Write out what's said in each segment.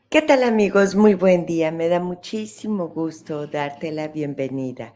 ¿Qué tal amigos? Muy buen día. Me da muchísimo gusto darte la bienvenida.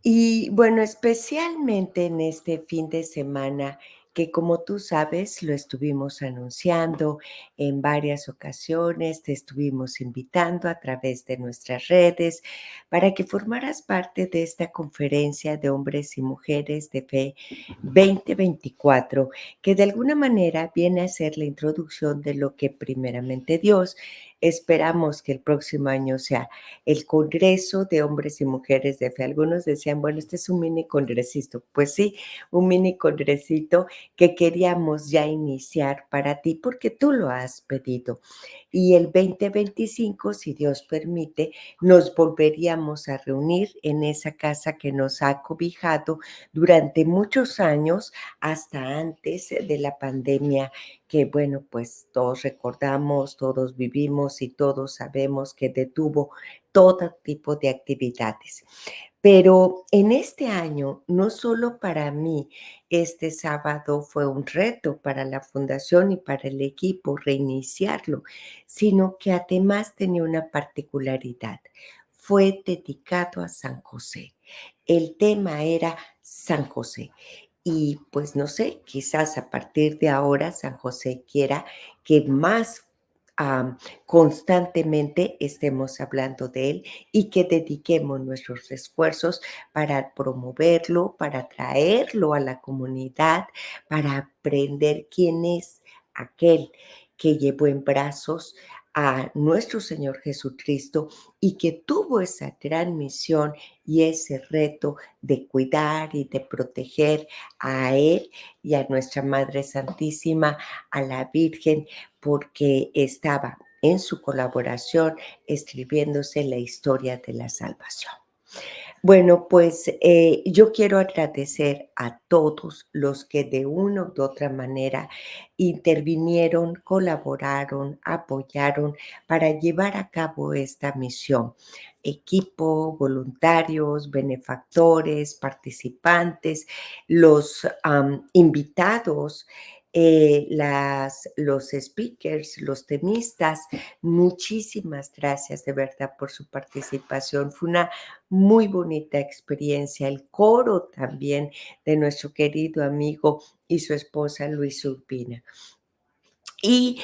Y bueno, especialmente en este fin de semana que como tú sabes, lo estuvimos anunciando en varias ocasiones, te estuvimos invitando a través de nuestras redes para que formaras parte de esta conferencia de hombres y mujeres de fe 2024, que de alguna manera viene a ser la introducción de lo que primeramente Dios esperamos que el próximo año sea el Congreso de Hombres y Mujeres de Fe. Algunos decían, bueno, este es un mini congresito. Pues sí, un mini congresito que queríamos ya iniciar para ti porque tú lo has pedido. Y el 2025, si Dios permite, nos volveríamos a reunir en esa casa que nos ha cobijado durante muchos años, hasta antes de la pandemia, que bueno, pues todos recordamos, todos vivimos y todos sabemos que detuvo todo tipo de actividades. Pero en este año, no solo para mí, este sábado fue un reto para la fundación y para el equipo reiniciarlo, sino que además tenía una particularidad. Fue dedicado a San José. El tema era San José. Y pues no sé, quizás a partir de ahora San José quiera que más constantemente estemos hablando de él y que dediquemos nuestros esfuerzos para promoverlo, para traerlo a la comunidad, para aprender quién es aquel que llevó en brazos a nuestro Señor Jesucristo y que tuvo esa gran misión y ese reto de cuidar y de proteger a Él y a nuestra Madre Santísima, a la Virgen, porque estaba en su colaboración escribiéndose la historia de la salvación. Bueno, pues yo quiero agradecer a todos los que de una u otra manera intervinieron, colaboraron, apoyaron para llevar a cabo esta misión. Equipo, voluntarios, benefactores, participantes, los invitados, los speakers, los temistas. Muchísimas gracias de verdad por su participación. Fue una muy bonita experiencia. El coro también de nuestro querido amigo y su esposa Luis Urbina. Y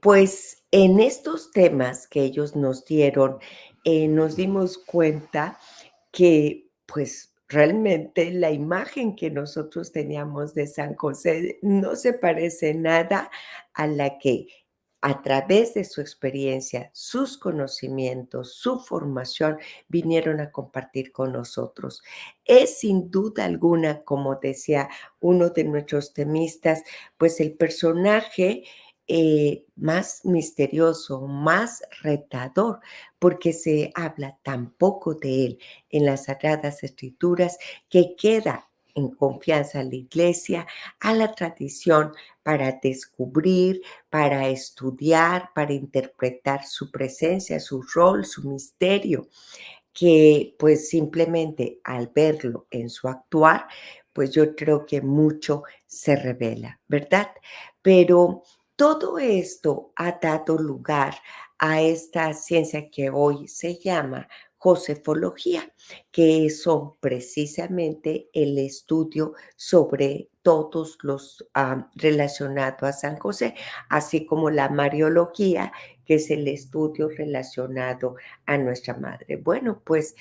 pues en estos temas que ellos nos dieron, nos dimos cuenta que pues realmente la imagen que nosotros teníamos de San José no se parece nada a la que a través de su experiencia, sus conocimientos, su formación, vinieron a compartir con nosotros. Es sin duda alguna, como decía uno de nuestros temistas, pues el personaje más misterioso, más retador, porque se habla tan poco de él en las Sagradas Escrituras que queda en confianza a la Iglesia, a la tradición, para descubrir, para estudiar, para interpretar su presencia, su rol, su misterio, que pues simplemente al verlo en su actuar, pues yo creo que mucho se revela, ¿verdad? Pero todo esto ha dado lugar a esta ciencia que hoy se llama josefología, que son precisamente el estudio sobre todos los relacionados a San José, así como la mariología, que es el estudio relacionado a nuestra madre. Bueno, pues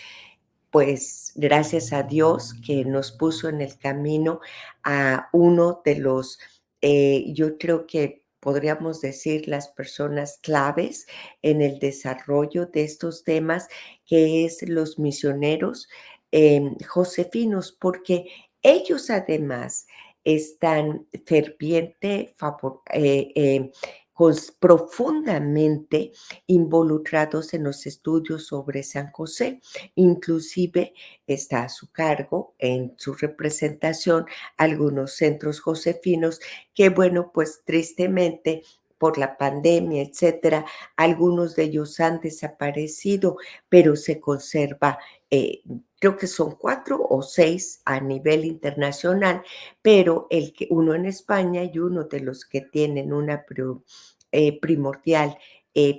gracias a Dios que nos puso en el camino a uno de los, yo creo que podríamos decir las personas claves en el desarrollo de estos temas, que es los misioneros josefinos, porque ellos además están ferviente, profundamente involucrados en los estudios sobre San José. Inclusive está a su cargo en su representación algunos centros josefinos que, bueno, pues tristemente por la pandemia, etcétera, algunos de ellos han desaparecido, pero se conserva, creo que son 4 o 6 a nivel internacional, pero uno en España y uno de los que tienen una primordial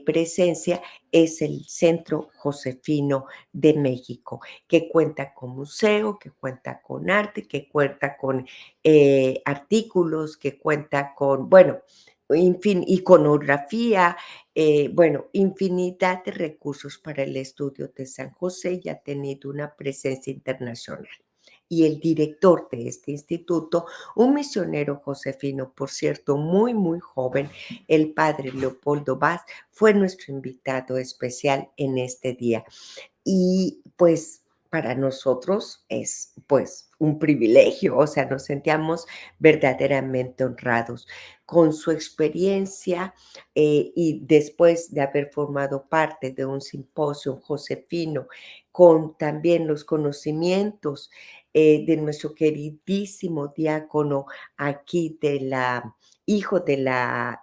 presencia es el Centro Josefino de México, que cuenta con museo, que cuenta con arte, que cuenta con artículos, que cuenta con, bueno, iconografía, bueno, infinidad de recursos para el estudio de San José y ha tenido una presencia internacional. Y el director de este instituto, un misionero josefino, por cierto, muy, muy joven, el padre Leopoldo Vaz, fue nuestro invitado especial en este día. Y pues para nosotros es pues un privilegio, o sea, nos sentíamos verdaderamente honrados con su experiencia y después de haber formado parte de un simposio josefino, con también los conocimientos de nuestro queridísimo diácono aquí de la hijo de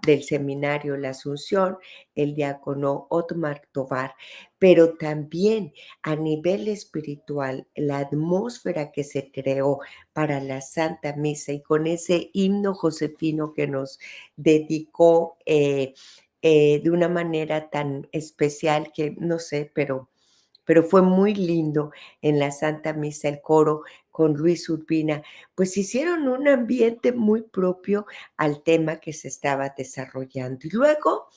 del seminario La Asunción, el diácono Otmar Tovar, pero también a nivel espiritual, la atmósfera que se creó para la Santa Misa y con ese himno josefino que nos dedicó de una manera tan especial que no sé, pero fue muy lindo en la Santa Misa el coro con Luis Urbina, pues hicieron un ambiente muy propio al tema que se estaba desarrollando. Y luego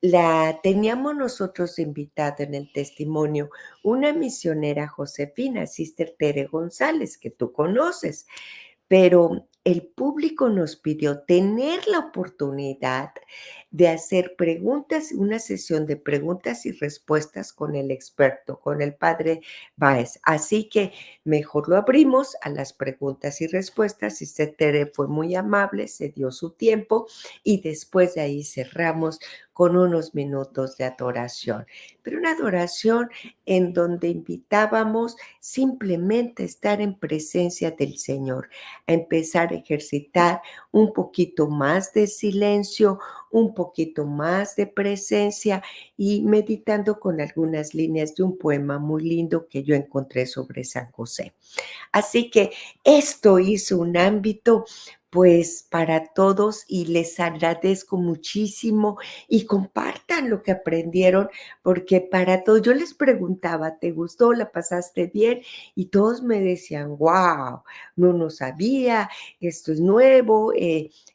la teníamos nosotros invitada en el testimonio una misionera josefina, Sister Tere González, que tú conoces, pero el público nos pidió tener la oportunidad de hacer preguntas, una sesión de preguntas y respuestas con el experto, con el padre Báez. Así que mejor lo abrimos a las preguntas y respuestas y Tere fue muy amable, se dio su tiempo y después de ahí cerramos con unos minutos de adoración, pero una adoración en donde invitábamos simplemente a estar en presencia del Señor, a empezar a ejercitar un poquito más de silencio, un poquito más de presencia y meditando con algunas líneas de un poema muy lindo que yo encontré sobre San José. Así que esto hizo un ámbito pues para todos y les agradezco muchísimo y compartan lo que aprendieron porque para todos, yo les preguntaba, ¿te gustó? ¿La pasaste bien? Y todos me decían, wow, no sabía, esto es nuevo,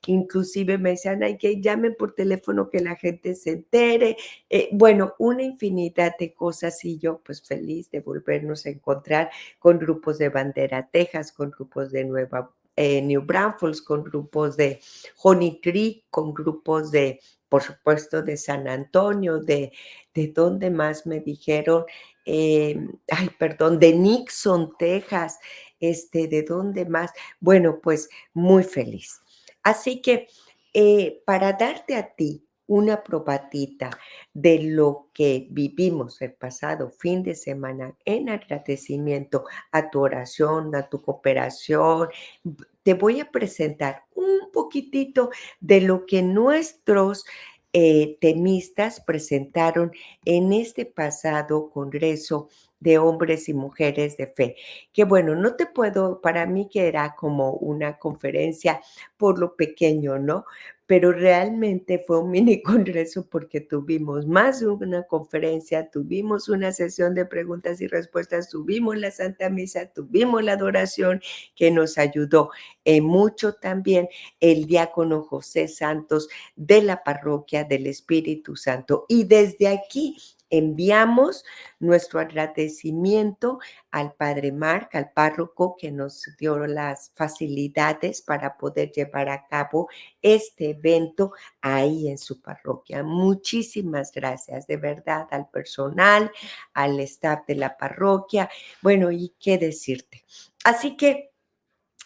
inclusive me decían, ay, que llamen por teléfono que la gente se entere, bueno, una infinidad de cosas y yo pues feliz de volvernos a encontrar con grupos de Bandera, Texas, con grupos de New Braunfels, con grupos de Honey Creek, con grupos de, por supuesto, de San Antonio, de dónde más me dijeron, ay, perdón, de Nixon, Texas, de dónde más. Bueno, pues muy feliz. Así que para darte a ti una probadita de lo que vivimos el pasado fin de semana en agradecimiento a tu oración, a tu cooperación. Te voy a presentar un poquitito de lo que nuestros temistas presentaron en este pasado Congreso de Hombres y Mujeres de Fe. Que bueno, no te puedo, para mí que era como una conferencia por lo pequeño, ¿no? Pero realmente fue un mini congreso porque tuvimos más de una conferencia, tuvimos una sesión de preguntas y respuestas, tuvimos la Santa Misa, tuvimos la adoración que nos ayudó mucho también el diácono José Santos de la parroquia del Espíritu Santo. Y desde aquí enviamos nuestro agradecimiento al padre Marc, al párroco que nos dio las facilidades para poder llevar a cabo este evento ahí en su parroquia. Muchísimas gracias, de verdad, al personal, al staff de la parroquia. Bueno, y qué decirte. Así que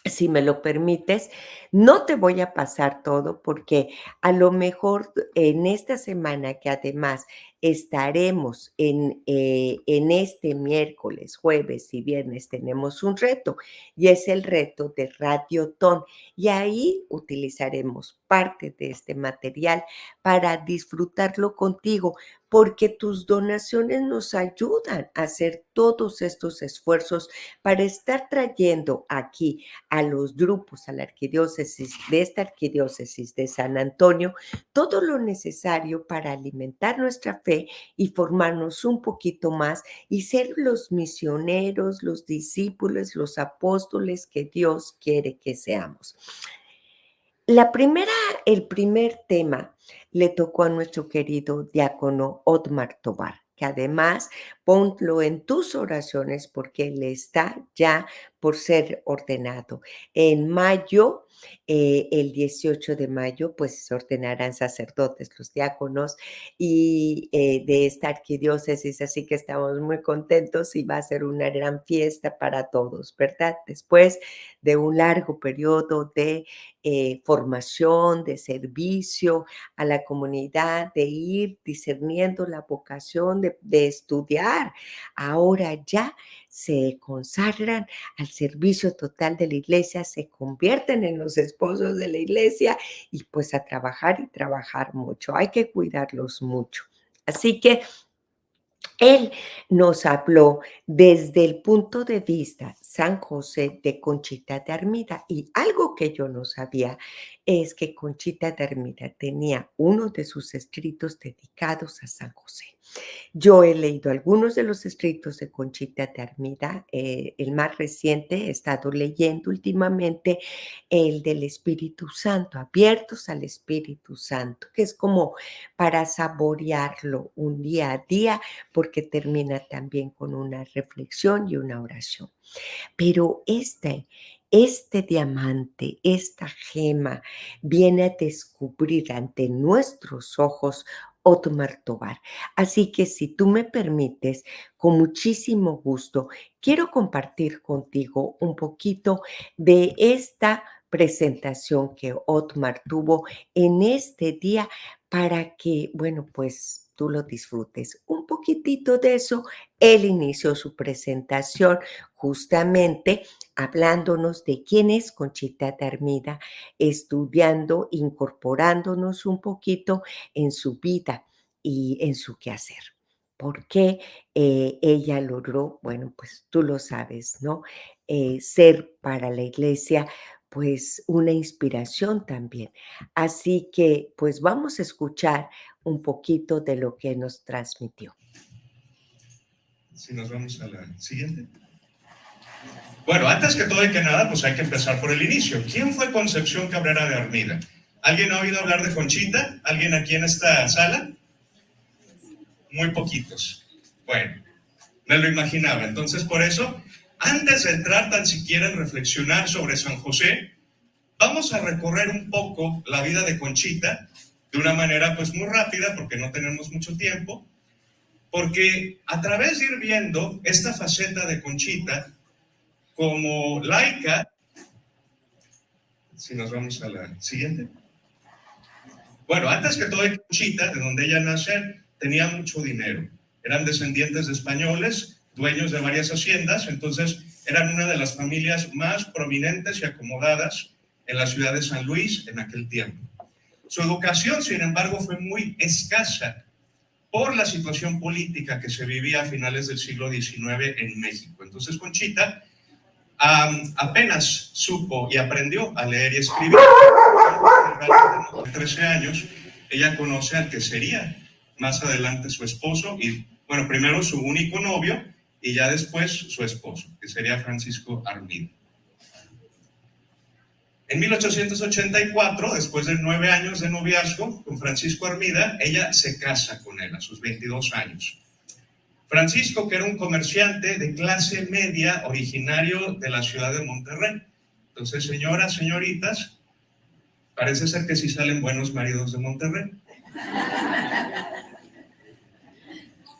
si me lo permites, no te voy a pasar todo porque a lo mejor en esta semana que además estaremos en este miércoles, jueves y viernes tenemos un reto y es el reto de Radiotón y ahí utilizaremos parte de este material para disfrutarlo contigo porque tus donaciones nos ayudan a hacer todos estos esfuerzos para estar trayendo aquí a los grupos, a la arquidiócesis, de esta arquidiócesis de San Antonio, todo lo necesario para alimentar nuestra fe y formarnos un poquito más y ser los misioneros, los discípulos, los apóstoles que Dios quiere que seamos. La primera, el primer tema le tocó a nuestro querido diácono Otmar Tobar, que además ponlo en tus oraciones porque él está ya por ser ordenado. En mayo, el 18 de mayo, pues se ordenarán sacerdotes los diáconos y de esta arquidiócesis, así que estamos muy contentos y va a ser una gran fiesta para todos, ¿verdad? Después de un largo periodo de formación, de servicio a la comunidad, de ir discerniendo la vocación de estudiar. Ahora ya se consagran al servicio total de la iglesia, se convierten en los esposos de la iglesia y pues a trabajar y trabajar mucho. Hay que cuidarlos mucho. Así que él nos habló desde el punto de vista San José de Conchita de Armida y algo que yo no sabía es que Conchita de Armida tenía uno de sus escritos dedicados a San José. Yo he leído algunos de los escritos de Conchita de Armida, el más reciente he estado leyendo últimamente el del Espíritu Santo, abiertos al Espíritu Santo, que es como para saborearlo un día a día, porque termina también con una reflexión y una oración. Pero este diamante, esta gema, viene a descubrir ante nuestros ojos Otmar Tobar. Así que si tú me permites, con muchísimo gusto, quiero compartir contigo un poquito de esta presentación que Otmar tuvo en este día para que, bueno, pues tú lo disfrutes. Un poquitito de eso, él inició su presentación justamente hablándonos de quién es Conchita de Armida, estudiando, incorporándonos un poquito en su vida y en su quehacer. ¿Por qué ella logró? Bueno, pues tú lo sabes, ¿no? Ser para la iglesia, pues una inspiración también. Así que, pues vamos a escuchar un poquito de lo que nos transmitió. Si nos vamos a la siguiente. Bueno, antes que todo y que nada, pues hay que empezar por el inicio. ¿Quién fue Concepción Cabrera de Armida? ¿Alguien ha oído hablar de Conchita? ¿Alguien aquí en esta sala? Muy poquitos. Bueno, me lo imaginaba. Entonces, por eso, antes de entrar tan siquiera en reflexionar sobre San José, vamos a recorrer un poco la vida de Conchita de una manera pues muy rápida, porque no tenemos mucho tiempo, porque a través de ir viendo esta faceta de Conchita como laica, si nos vamos a la siguiente. Bueno, antes que todo, Conchita, de donde ella nace, tenía mucho dinero. Eran descendientes de españoles, dueños de varias haciendas, entonces eran una de las familias más prominentes y acomodadas en la ciudad de San Luis en aquel tiempo. Su educación, sin embargo, fue muy escasa por la situación política que se vivía a finales del siglo XIX en México. Entonces, Conchita apenas supo y aprendió a leer y escribir. A 13 años, ella conoce al que sería más adelante su esposo y, bueno, primero su único novio y ya después su esposo, que sería Francisco Armida. En 1884, después de 9 años de noviazgo con Francisco Armida, ella se casa con él a sus 22 años. Francisco, que era un comerciante de clase media originario de la ciudad de Monterrey. Entonces, señoras, señoritas, parece ser que sí salen buenos maridos de Monterrey.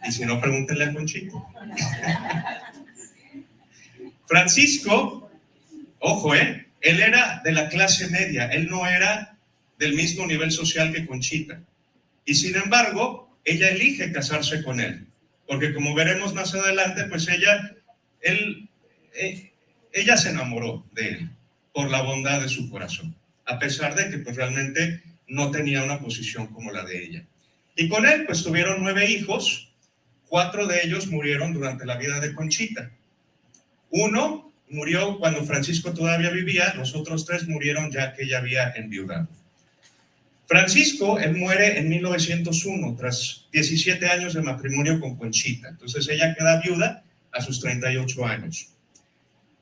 Y si no, pregúntenle a Conchita. Francisco, ojo, él era de la clase media, él no era del mismo nivel social que Conchita. Y sin embargo, ella elige casarse con él, porque como veremos más adelante, pues ella se enamoró de él por la bondad de su corazón, a pesar de que pues realmente no tenía una posición como la de ella. Y con él pues tuvieron 9 hijos, 4 de ellos murieron durante la vida de Conchita. Uno murió cuando Francisco todavía vivía, los otros 3 murieron ya que ella había enviudado. Francisco, él muere en 1901, tras 17 años de matrimonio con Conchita. Entonces ella queda viuda a sus 38 años.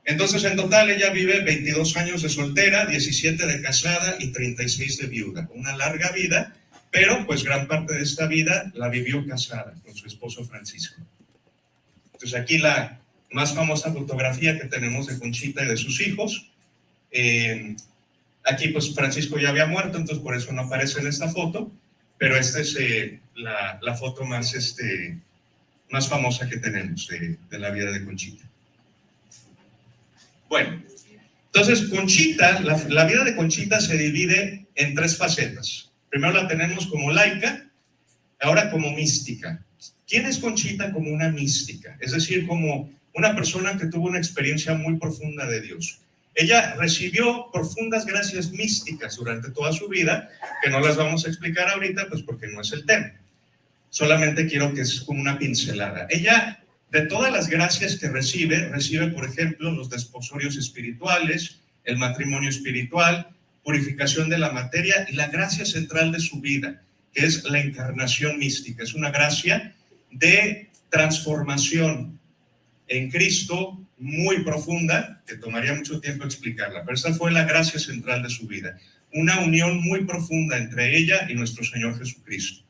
Entonces en total ella vive 22 años de soltera, 17 de casada y 36 de viuda. Una larga vida, pero pues gran parte de esta vida la vivió casada con su esposo Francisco. Entonces aquí la más famosa fotografía que tenemos de Conchita y de sus hijos. Aquí pues Francisco ya había muerto, entonces por eso no aparece en esta foto, pero esta es la foto más famosa que tenemos de la vida de Conchita. Bueno, entonces Conchita, la vida de Conchita se divide en 3 facetas. Primero la tenemos como laica, ahora como mística. ¿Quién es Conchita como una mística? Es decir, como una persona que tuvo una experiencia muy profunda de Dios. Ella recibió profundas gracias místicas durante toda su vida, que no las vamos a explicar ahorita, pues porque no es el tema. Solamente quiero que es como una pincelada. Ella, de todas las gracias que recibe, por ejemplo, los desposorios espirituales, el matrimonio espiritual, purificación de la materia y la gracia central de su vida, que es la encarnación mística. Es una gracia de transformación en Cristo muy profunda, que tomaría mucho tiempo explicarla, pero esta fue la gracia central de su vida, una unión muy profunda entre ella y nuestro Señor Jesucristo.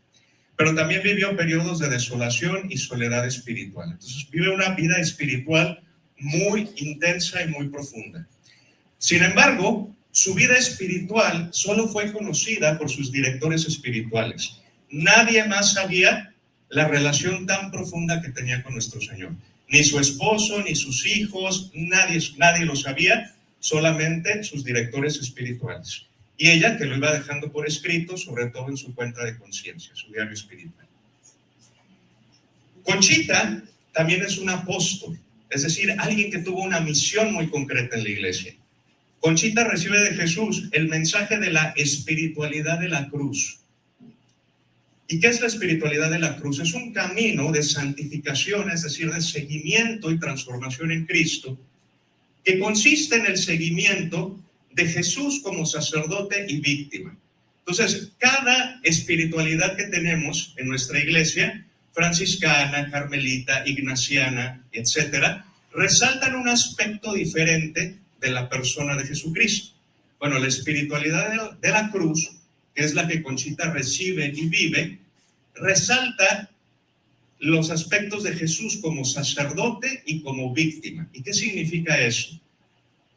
Pero también vivió periodos de desolación y soledad espiritual. Entonces vive una vida espiritual muy intensa y muy profunda. Sin embargo, su vida espiritual solo fue conocida por sus directores espirituales. Nadie más sabía la relación tan profunda que tenía con nuestro Señor. Ni su esposo, ni sus hijos, nadie lo sabía, solamente sus directores espirituales. Y ella, que lo iba dejando por escrito, sobre todo en su cuenta de conciencia, su diario espiritual. Conchita también es un apóstol, es decir, alguien que tuvo una misión muy concreta en la iglesia. Conchita recibe de Jesús el mensaje de la espiritualidad de la cruz. ¿Y qué es la espiritualidad de la cruz? Es un camino de santificación, es decir, de seguimiento y transformación en Cristo, que consiste en el seguimiento de Jesús como sacerdote y víctima. Entonces, cada espiritualidad que tenemos en nuestra iglesia, franciscana, carmelita, ignaciana, etcétera, resaltan un aspecto diferente de la persona de Jesucristo. Bueno, la espiritualidad de la cruz, que es la que Conchita recibe y vive, resalta los aspectos de Jesús como sacerdote y como víctima. ¿Y qué significa eso?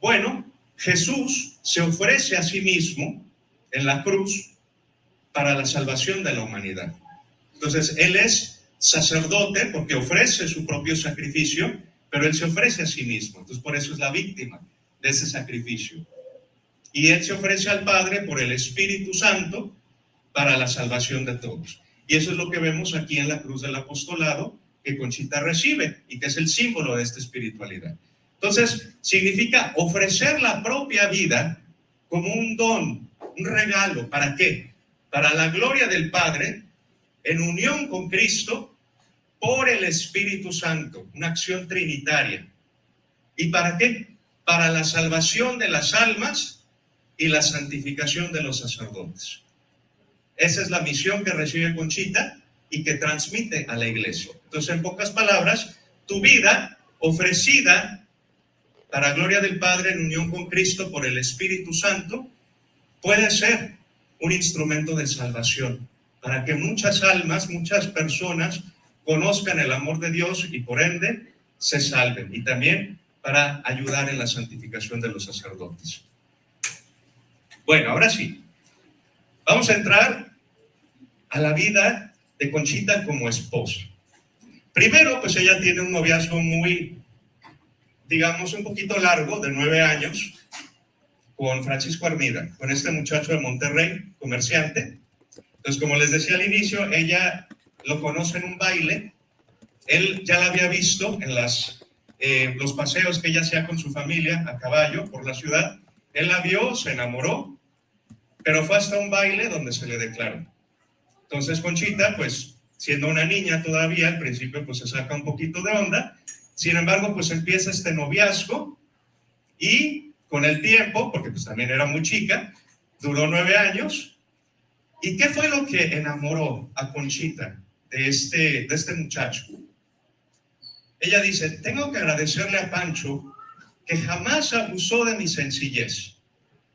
Bueno, Jesús se ofrece a sí mismo en la cruz para la salvación de la humanidad. Entonces, Él es sacerdote porque ofrece su propio sacrificio, pero Él se ofrece a sí mismo. Entonces, por eso es la víctima de ese sacrificio. Y Él se ofrece al Padre por el Espíritu Santo para la salvación de todos. Y eso es lo que vemos aquí en la cruz del apostolado que Conchita recibe y que es el símbolo de esta espiritualidad. Entonces, significa ofrecer la propia vida como un don, un regalo. ¿Para qué? Para la gloria del Padre, en unión con Cristo, por el Espíritu Santo, una acción trinitaria. ¿Y para qué? Para la salvación de las almas y la santificación de los sacerdotes. Esa es la misión que recibe Conchita y que transmite a la iglesia. Entonces, en pocas palabras, tu vida ofrecida para gloria del Padre en unión con Cristo por el Espíritu Santo puede ser un instrumento de salvación para que muchas almas, muchas personas conozcan el amor de Dios y por ende se salven, y también para ayudar en la santificación de los sacerdotes. Bueno, ahora sí, vamos a entrar a la vida de Conchita como esposa. Primero, pues ella tiene un noviazgo muy, digamos, un poquito largo, de 9 años, con Francisco Armida, con este muchacho de Monterrey, comerciante. Entonces, como les decía al inicio, ella lo conoce en un baile. Él ya la había visto en los paseos que ella hacía con su familia a caballo por la ciudad. Él la vio, se enamoró, pero fue hasta un baile donde se le declaró. Entonces Conchita, pues siendo una niña todavía, al principio pues se saca un poquito de onda. Sin embargo, pues empieza este noviazgo y con el tiempo, porque pues también era muy chica, duró 9 años. ¿Y qué fue lo que enamoró a Conchita de este muchacho? Ella dice, tengo que agradecerle a Pancho que jamás abusó de mi sencillez.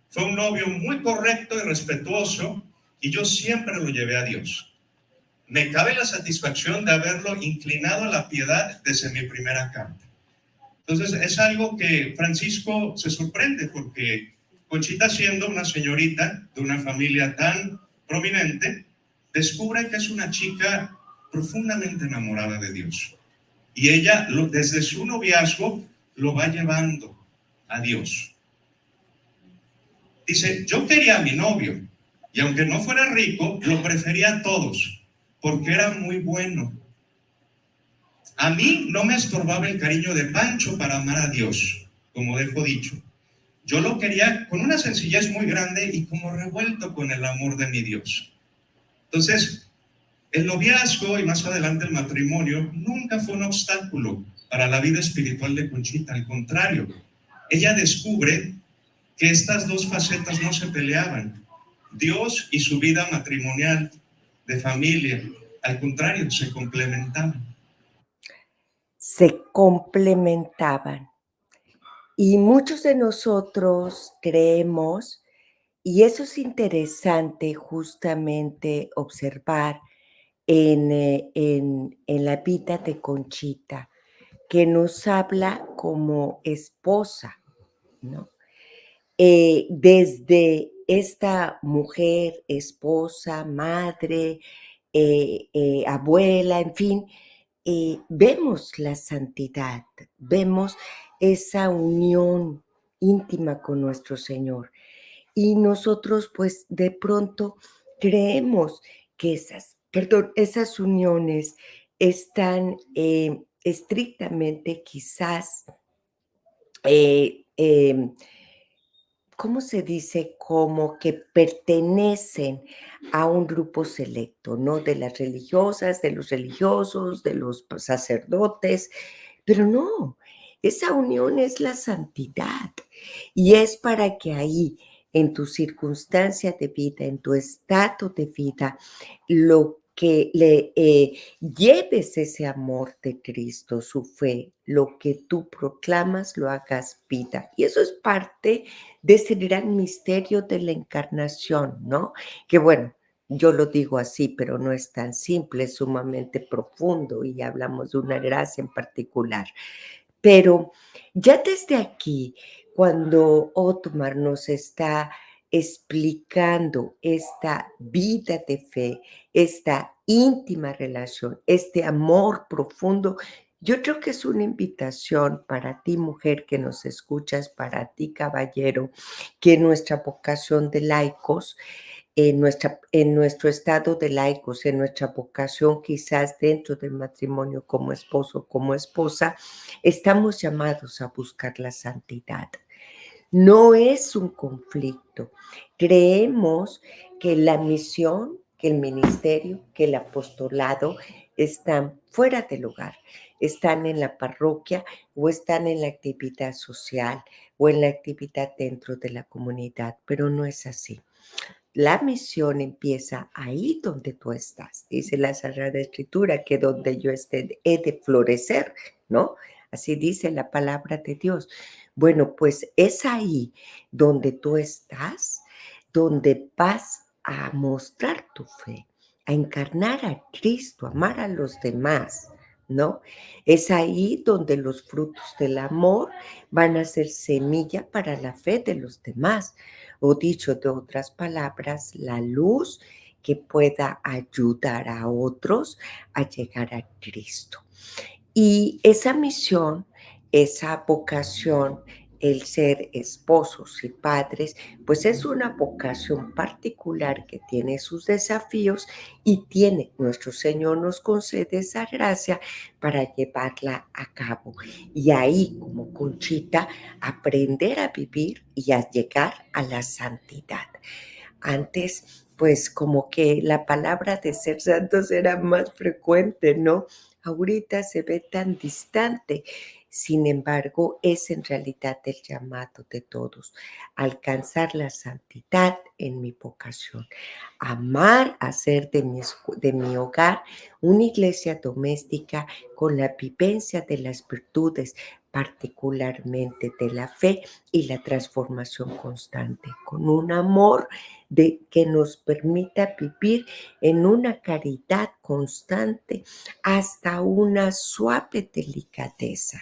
Fue un novio muy correcto y respetuoso y yo siempre lo llevé a Dios. Me cabe la satisfacción de haberlo inclinado a la piedad desde mi primera carta. Entonces es algo que Francisco se sorprende porque Conchita, siendo una señorita de una familia tan prominente, descubre que es una chica profundamente enamorada de Dios. Y ella, desde su noviazgo, lo va llevando a Dios. Dice, yo quería a mi novio, y aunque no fuera rico, lo prefería a todos, porque era muy bueno. A mí no me estorbaba el cariño de Pancho para amar a Dios, como dejo dicho. Yo lo quería con una sencillez muy grande y como revuelto con el amor de mi Dios. Entonces, el noviazgo y más adelante el matrimonio nunca fue un obstáculo para la vida espiritual de Conchita. Al contrario, ella descubre que estas dos facetas no se peleaban. Dios y su vida matrimonial, de familia, al contrario, se complementaban. Se complementaban. Y muchos de nosotros creemos, y eso es interesante justamente observar en la vida de Conchita, que nos habla como esposa, ¿no? Desde esta mujer, esposa, madre, abuela, en fin, vemos la santidad, vemos esa unión íntima con nuestro Señor. Y nosotros, pues, de pronto creemos que esas uniones están estrictamente quizás, eh, em, ¿cómo se dice? Como que pertenecen a un grupo selecto, ¿no? De las religiosas, de los religiosos, de los sacerdotes, pero no, esa unión es la santidad y es para que ahí, en tu circunstancia de vida, en tu estado de vida, lo que le lleves ese amor de Cristo, su fe, lo que tú proclamas, lo hagas vida. Y eso es parte de ese gran misterio de la encarnación, ¿no? Que bueno, yo lo digo así, pero no es tan simple, es sumamente profundo y hablamos de una gracia en particular. Pero ya desde aquí, cuando Otmar nos está explicando esta vida de fe, esta íntima relación, este amor profundo, yo creo que es una invitación para ti, mujer que nos escuchas, para ti, caballero, que nuestra vocación de laicos en nuestro estado de laicos, en nuestra vocación quizás dentro del matrimonio como esposo, como esposa, estamos llamados a buscar la santidad. No es un conflicto. Creemos que la misión, que el ministerio, que el apostolado están fuera del hogar, están en la parroquia o están en la actividad social o en la actividad dentro de la comunidad, pero no es así. La misión empieza ahí donde tú estás. Dice la Sagrada Escritura que donde yo esté he de florecer, ¿no? Así dice la palabra de Dios. Bueno, pues es ahí donde tú estás, donde vas a mostrar tu fe, a encarnar a Cristo, a amar a los demás, ¿no? Es ahí donde los frutos del amor van a ser semilla para la fe de los demás o dicho de otras palabras, la luz que pueda ayudar a otros a llegar a Cristo. Y esa misión, esa vocación el ser esposos y padres, pues es una vocación particular que tiene sus desafíos y tiene, nuestro Señor nos concede esa gracia para llevarla a cabo. Y ahí, como Conchita, aprender a vivir y a llegar a la santidad. Antes, pues como que la palabra de ser santos era más frecuente, ¿no? Ahorita se ve tan distante. Sin embargo, es en realidad el llamado de todos, alcanzar la santidad en mi vocación, amar, hacer de mi hogar una iglesia doméstica con la vivencia de las virtudes, particularmente de la fe y la transformación constante, con un amor que nos permita vivir en una caridad constante hasta una suave delicadeza.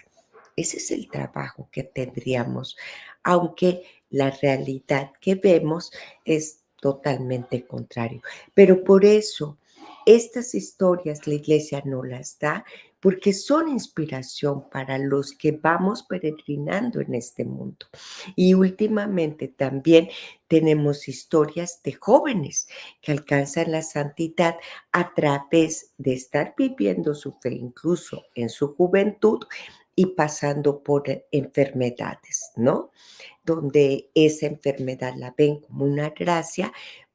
Ese es el trabajo que tendríamos, aunque la realidad que vemos es totalmente contrario. Pero por eso estas historias la iglesia no las da porque son inspiración para los que vamos peregrinando en este mundo. Y últimamente también tenemos historias de jóvenes que alcanzan la santidad a través de estar viviendo su fe incluso en su juventud y pasando por enfermedades, ¿no? Donde esa enfermedad la ven como una gracia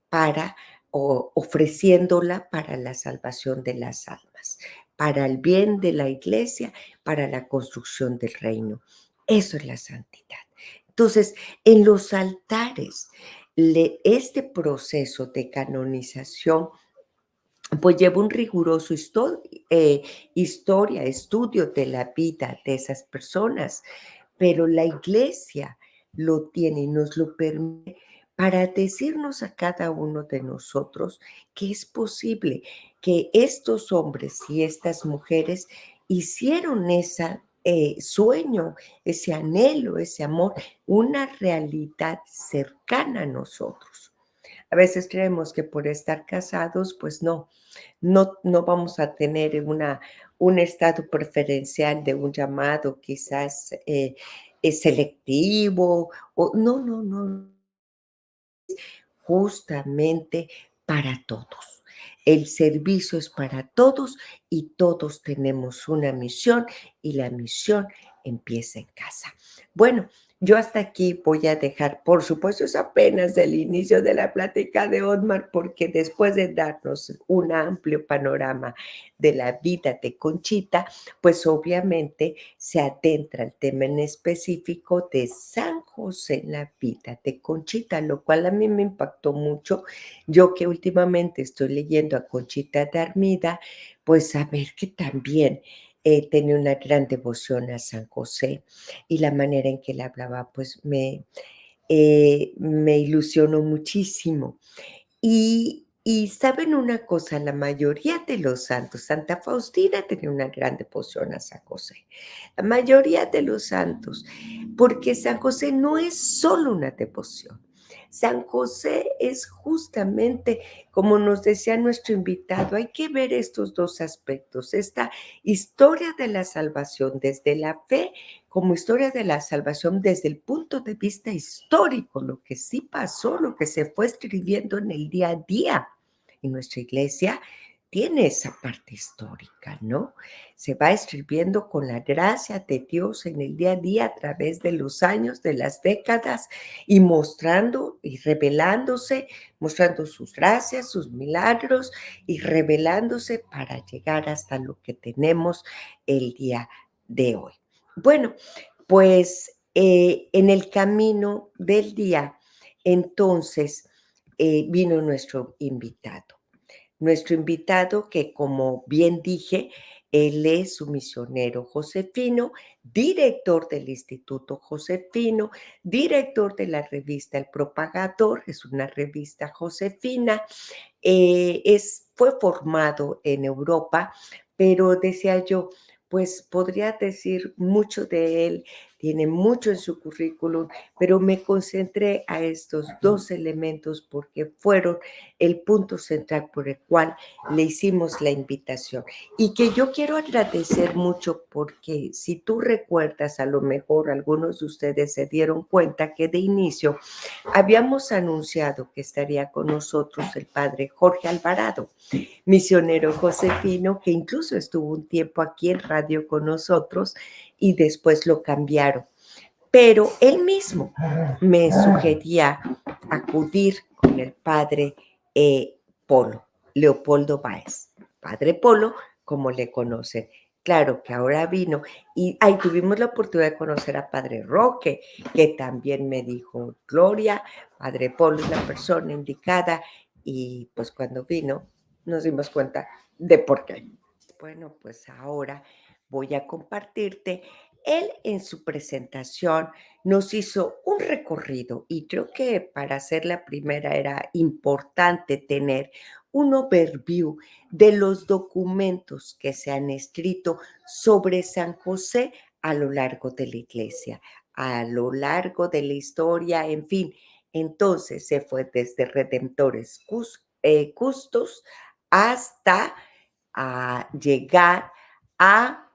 para ofreciéndola para la salvación de las almas, para el bien de la iglesia, para la construcción del reino. Eso es la santidad. Entonces, en los altares, este proceso de canonización pues lleva un riguroso historia, estudio de la vida de esas personas, pero la iglesia lo tiene y nos lo permite para decirnos a cada uno de nosotros que es posible que estos hombres y estas mujeres hicieron ese sueño, ese anhelo, ese amor, una realidad cercana a nosotros. A veces creemos que por estar casados, pues no vamos a tener un estado preferencial de un llamado quizás selectivo, o no, justamente para todos. El servicio es para todos y todos tenemos una misión y la misión empieza en casa. Bueno, yo hasta aquí voy a dejar, por supuesto, es apenas el inicio de la plática de Otmar, porque después de darnos un amplio panorama de la vida de Conchita, pues obviamente se adentra el tema en específico de San José en la vida de Conchita, lo cual a mí me impactó mucho. Yo que últimamente estoy leyendo a Conchita de Armida, pues saber que también tenía una gran devoción a San José y la manera en que él hablaba, pues me ilusionó muchísimo. Y saben una cosa, la mayoría de los santos, Santa Faustina tenía una gran devoción a San José, la mayoría de los santos, porque San José no es solo una devoción. San José es justamente, como nos decía nuestro invitado, hay que ver estos dos aspectos, esta historia de la salvación desde la fe como historia de la salvación desde el punto de vista histórico, lo que sí pasó, lo que se fue escribiendo en el día a día. Y nuestra iglesia tiene esa parte histórica, ¿no? Se va escribiendo con la gracia de Dios en el día a día a través de los años, de las décadas y mostrando y revelándose, mostrando sus gracias, sus milagros y revelándose para llegar hasta lo que tenemos el día de hoy. Bueno, pues en el camino del día, entonces vino nuestro invitado. Nuestro invitado que, como bien dije, él es un misionero josefino, director del Instituto Josefino, director de la revista El Propagador, es una revista josefina, fue formado en Europa, pero decía yo, pues podría decir mucho de él tiene mucho en su currículum, pero me concentré a estos dos elementos porque fueron el punto central por el cual le hicimos la invitación. Y que yo quiero agradecer mucho porque si tú recuerdas, a lo mejor algunos de ustedes se dieron cuenta que de inicio habíamos anunciado que estaría con nosotros el padre Jorge Alvarado, misionero josefino, que incluso estuvo un tiempo aquí en radio con nosotros y después lo cambiaron. Pero él mismo me sugería acudir con el padre Polo, Leopoldo Báez, padre Polo, como le conocen. Claro que ahora vino y ahí tuvimos la oportunidad de conocer a Padre Roque, que también me dijo, Gloria, Padre Polo es la persona indicada, y pues cuando vino nos dimos cuenta de por qué. Bueno, pues ahora voy a compartirte. Él en su presentación nos hizo un recorrido y creo que para hacer la primera era importante tener un overview de los documentos que se han escrito sobre San José a lo largo de la iglesia, a lo largo de la historia, en fin. Entonces se fue desde Redemptores Custos hasta llegar a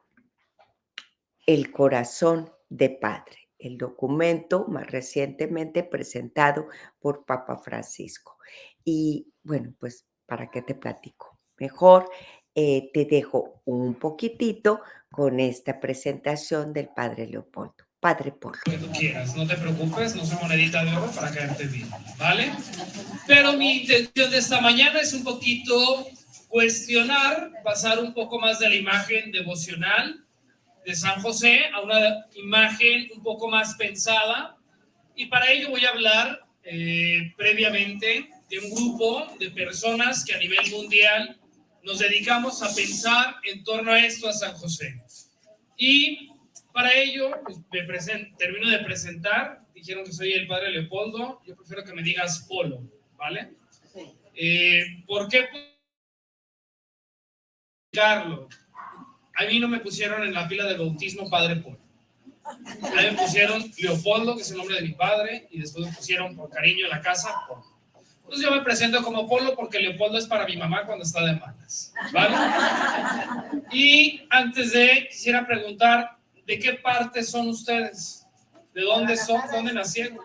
El corazón de Padre, el documento más recientemente presentado por Papa Francisco. Y bueno, pues, ¿para qué te platico? Mejor te dejo un poquitito con esta presentación del Padre Leopoldo. Padre Polo. Que tú quieras, no te preocupes, no soy monedita de oro para caerte bien, ¿vale? Pero mi intención de esta mañana es un poquito cuestionar, pasar un poco más de la imagen devocional de San José a una imagen un poco más pensada, y para ello voy a hablar previamente de un grupo de personas que a nivel mundial nos dedicamos a pensar en torno a esto, a San José. Y para ello, pues termino de presentar. Dijeron que soy el padre Leopoldo. Yo prefiero que me digas Polo, ¿vale? Sí. ¿Por qué Carlos? A mí no me pusieron en la pila de bautismo padre Polo. A mí me pusieron Leopoldo, que es el nombre de mi padre, y después me pusieron por cariño en la casa Polo. Entonces yo me presento como Polo porque Leopoldo es para mi mamá cuando está de malas, ¿vale? Y antes de, quisiera preguntar, ¿de qué parte son ustedes? ¿De dónde son? ¿Dónde nacieron?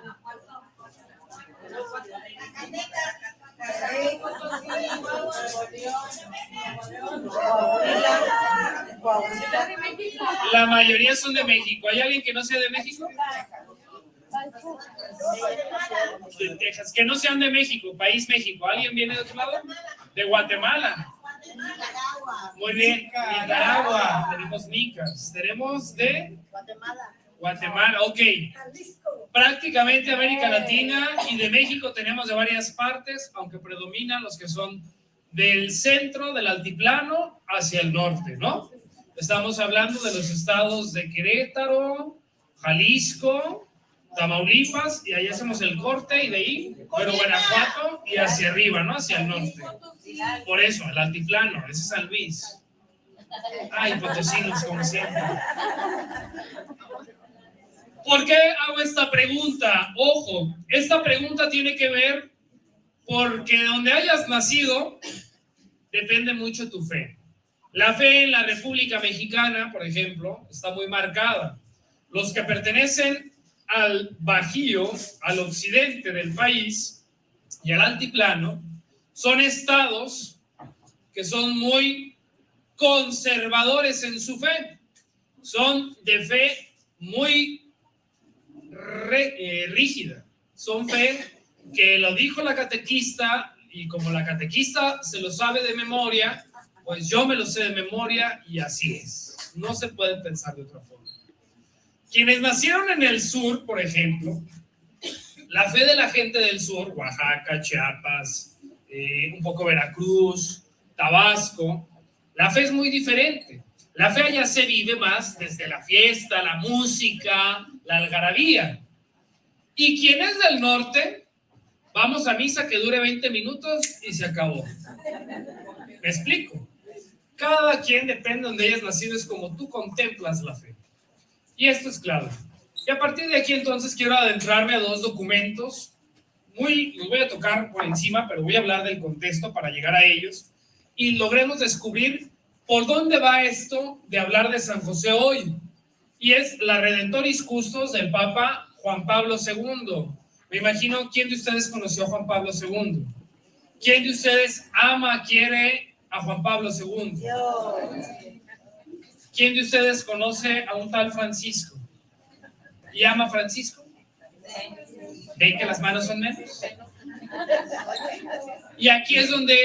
La mayoría son de México. ¿Hay alguien que no sea de México? De Texas. Que no sean de México, país México. ¿Alguien viene de otro lado? De Guatemala. Muy bien, Nicaragua. Tenemos micas. Tenemos de Guatemala, ok. Prácticamente América Latina y de México tenemos de varias partes, aunque predominan los que son del centro, del altiplano, hacia el norte, ¿no? Estamos hablando de los estados de Querétaro, Jalisco, Tamaulipas, y ahí hacemos el corte, y de ahí, pero Guanajuato y hacia arriba, ¿no? Hacia el norte. Por eso, el altiplano, ese es San Luis. Ay, potosinos, como siempre. ¿Por qué hago esta pregunta? Ojo, esta pregunta tiene que ver porque donde hayas nacido depende mucho tu fe. La fe en la República Mexicana, por ejemplo, está muy marcada. Los que pertenecen al Bajío, al occidente del país y al altiplano, son estados que son muy conservadores en su fe. Son de fe muy rígida. Son fe que lo dijo la catequista, y como la catequista se lo sabe de memoria, pues yo me lo sé de memoria, y así es. No se puede pensar de otra forma. Quienes nacieron en el sur, por ejemplo, la fe de la gente del sur, Oaxaca, Chiapas, un poco Veracruz, Tabasco, la fe es muy diferente. La fe allá se vive más desde la fiesta, la música, la algarabía. Y quien es del norte, vamos a misa que dure 20 minutos y se acabó. ¿Me explico? Cada quien, depende de donde hayas nacido, es como tú contemplas la fe. Y esto es clave. Y a partir de aquí entonces quiero adentrarme a dos documentos. Los voy a tocar por encima, pero voy a hablar del contexto para llegar a ellos y logremos descubrir por dónde va esto de hablar de San José hoy. Y es la Redentoris Custos del Papa Juan Pablo II. Me imagino, ¿quién de ustedes conoció a Juan Pablo II? ¿Quién de ustedes ama, quiere a Juan Pablo II? ¿Quién de ustedes conoce a un tal Francisco? ¿Y ama a Francisco? ¿Ven que las manos son menos? Y aquí es donde,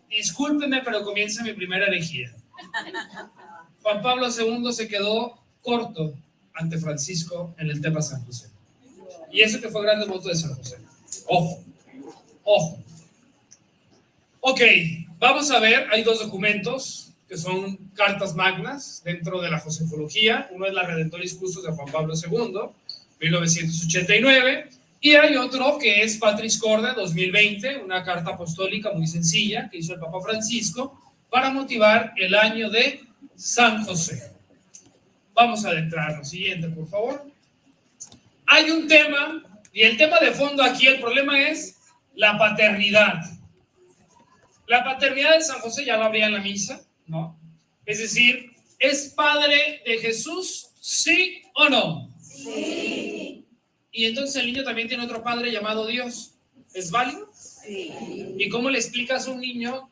discúlpenme, pero comienza mi primera herejía. Juan Pablo II se quedó corto ante Francisco en el tema San José. Y eso que fue gran devoto de San José. Ojo, ojo. Ok, vamos a ver, hay dos documentos que son cartas magnas dentro de la josefología. Uno es la Redentoris Custos de Juan Pablo II, 1989, y hay otro que es Patris Corde 2020, una carta apostólica muy sencilla que hizo el Papa Francisco para motivar el año de San José. Vamos a adentrarnos. Siguiente, por favor. Hay un tema, y el tema de fondo aquí, el problema es la paternidad. La paternidad de San José ya lo habría en la misa, ¿no? Es decir, ¿es padre de Jesús, sí o no? Sí. Y entonces el niño también tiene otro padre llamado Dios. ¿Es válido? Sí. ¿Y cómo le explicas a un niño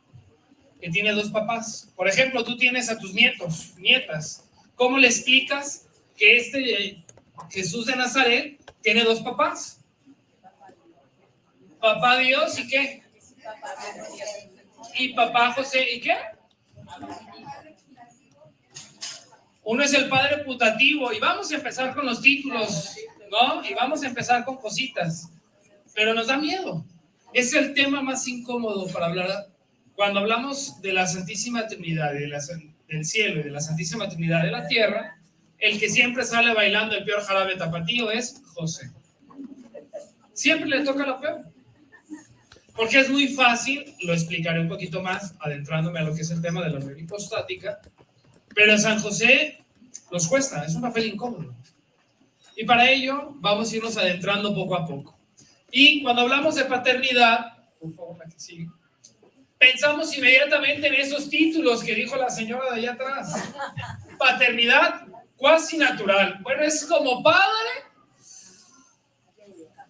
que tiene dos papás? Por ejemplo, tú tienes a tus nietos, nietas. ¿Cómo le explicas que este Jesús de Nazaret tiene dos papás? Papá Dios y ¿qué? Y papá José y ¿qué? Uno es el padre putativo y vamos a empezar con los títulos, ¿no? Y vamos a empezar con cositas, pero nos da miedo. Es el tema más incómodo para hablar cuando hablamos de la Santísima Trinidad, del cielo y de la Santísima Trinidad de la tierra. El que siempre sale bailando el peor jarabe tapatío es José. Siempre le toca lo peor. Porque es muy fácil, lo explicaré un poquito más, adentrándome a lo que es el tema de la unión hipostática, pero San José nos cuesta, es un papel incómodo. Y para ello vamos a irnos adentrando poco a poco. Y cuando hablamos de paternidad, por favor, la que sigue, pensamos inmediatamente en esos títulos que dijo la señora de allá atrás. Paternidad cuasi natural. Bueno, es como padre,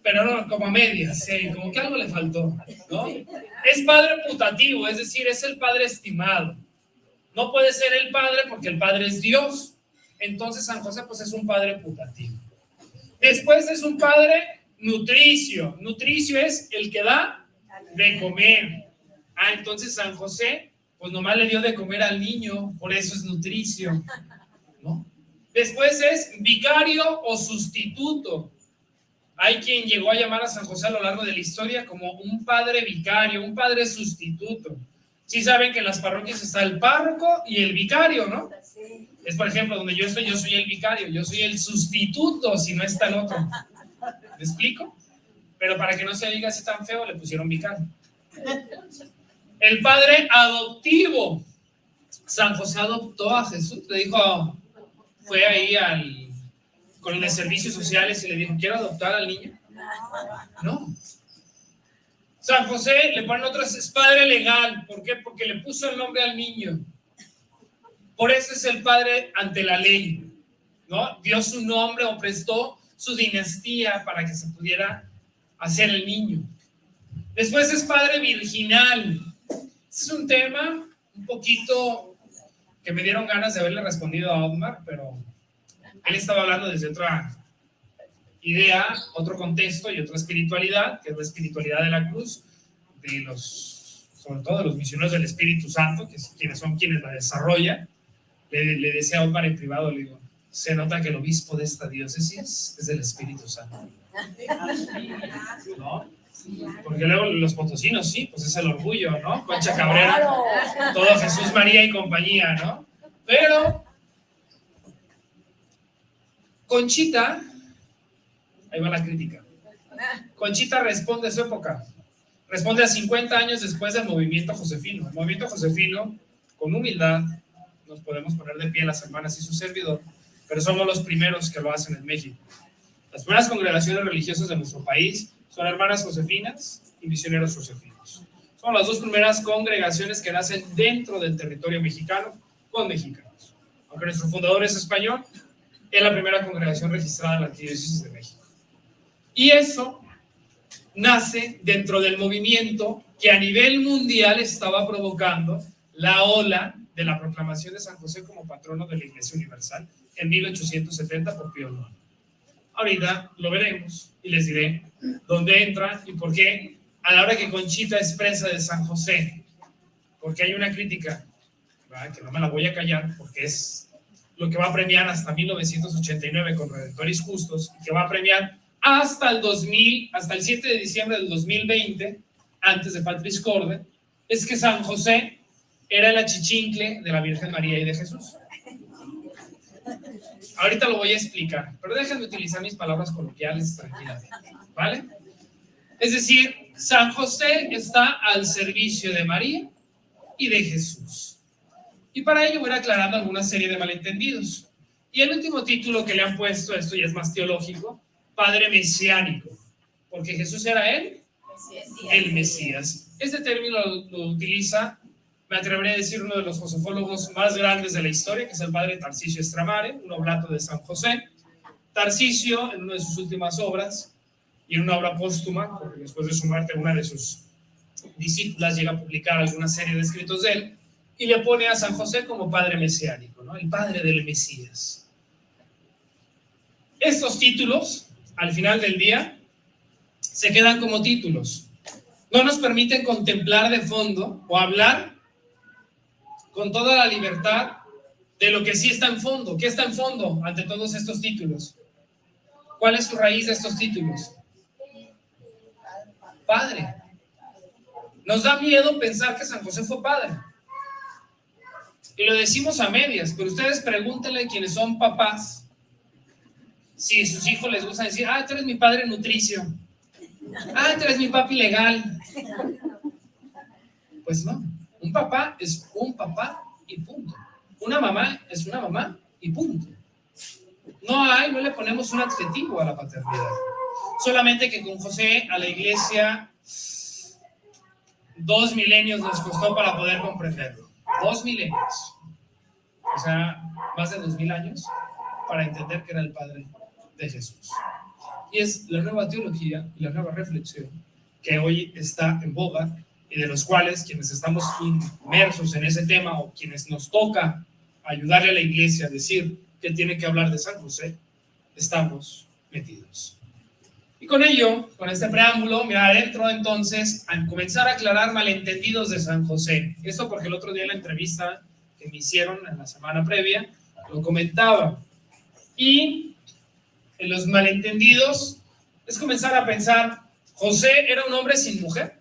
pero no, como a medias, como que algo le faltó, ¿no? Es padre putativo, es decir, es el padre estimado. No puede ser el padre porque el padre es Dios. Entonces San José pues es un padre putativo. Después es un padre nutricio. Nutricio es el que da de comer. Entonces San José pues nomás le dio de comer al niño, por eso es nutricio, ¿no? Después es vicario o sustituto. Hay quien llegó a llamar a San José a lo largo de la historia como un padre vicario, un padre sustituto. Sí saben que en las parroquias está el párroco y el vicario, ¿no? Sí. Es, por ejemplo, donde yo estoy, yo soy el vicario, yo soy el sustituto si no está el otro. ¿Me explico? Pero para que no se diga así tan feo, le pusieron vicario. El padre adoptivo. San José adoptó a Jesús, le dijo, fue ahí con los servicios sociales y le dijo, ¿quiero adoptar al niño? No. San José le ponen otros, es padre legal. ¿Por qué? Porque le puso el nombre al niño. Por eso es el padre ante la ley, ¿no? Dio su nombre o prestó su dinastía para que se pudiera hacer el niño. Después es padre virginal. Este es un tema un poquito que me dieron ganas de haberle respondido a Otmar, pero él estaba hablando desde otra idea, otro contexto y otra espiritualidad, que es la espiritualidad de la cruz, sobre todo de los misioneros del Espíritu Santo, que son quienes la desarrollan. Le decía a Otmar en privado, le digo, se nota que el obispo de esta diócesis es del Espíritu Santo, ¿no? Porque luego los potosinos, sí, pues es el orgullo, ¿no? Concha Cabrera, todo Jesús, María y compañía, ¿no? Pero Conchita, ahí va la crítica. Conchita responde a su época, responde a 50 años después del movimiento josefino. El movimiento josefino, con humildad, nos podemos poner de pie las hermanas y su servidor, pero somos los primeros que lo hacen en México. Las primeras congregaciones religiosas de nuestro país son Hermanas Josefinas y Misioneros Josefinos. Son las dos primeras congregaciones que nacen dentro del territorio mexicano con mexicanos. Aunque nuestro fundador es español, es la primera congregación registrada en la Arquidiócesis de México. Y eso nace dentro del movimiento que a nivel mundial estaba provocando la ola de la proclamación de San José como patrono de la Iglesia Universal en 1870 por Pío IX. Ahorita lo veremos y les diré dónde entra y por qué a la hora que Conchita expresa de San José, porque hay una crítica, ¿verdad?, que no me la voy a callar, porque es lo que va a premiar hasta 1989 con Redentores Justos, y que va a premiar hasta el 2000, hasta el 7 de diciembre del 2020, antes de Patris Corde, es que San José era el achichincle de la Virgen María y de Jesús. Ahorita lo voy a explicar, pero déjenme utilizar mis palabras coloquiales tranquilamente, ¿vale? Es decir, San José está al servicio de María y de Jesús. Y para ello voy a ir aclarando alguna serie de malentendidos. Y el último título que le han puesto, esto ya es más teológico, Padre Mesiánico, porque Jesús era el Mesías. Este término lo utiliza, me atreveré a decir, uno de los josefólogos más grandes de la historia, que es el padre Tarcisio Estramare, un oblato de San José. Tarcisio, en una de sus últimas obras, y en una obra póstuma, porque después de su muerte una de sus discípulas llega a publicar alguna serie de escritos de él, y le pone a San José como padre mesiánico, ¿no? El padre del Mesías. Estos títulos, al final del día, se quedan como títulos. No nos permiten contemplar de fondo o hablar con toda la libertad de lo que sí está en fondo. ¿Qué está en fondo ante todos estos títulos? ¿Cuál es su raíz de estos títulos? Padre. Nos da miedo pensar que San José fue padre. Y lo decimos a medias, pero ustedes pregúntenle a quienes son papás si a sus hijos les gusta decir, tú eres mi padre nutricio, tú eres mi papi legal. Pues no, un papá es un papá y punto. Una mamá es una mamá y punto. No le ponemos un adjetivo a la paternidad. Solamente que con José a la iglesia 2 milenios nos costó para poder comprenderlo. 2 milenios. O sea, más de 2000 años para entender que era el padre de Jesús. Y es la nueva teología y la nueva reflexión que hoy está en boga y de los cuales quienes estamos inmersos en ese tema o quienes nos toca ayudarle a la iglesia a decir que tiene que hablar de San José, estamos metidos. Y con ello, con este preámbulo, me adentro entonces a comenzar a aclarar malentendidos de San José. Esto porque el otro día en la entrevista que me hicieron en la semana previa, lo comentaba. Y en los malentendidos es comenzar a pensar, ¿José era un hombre sin mujer?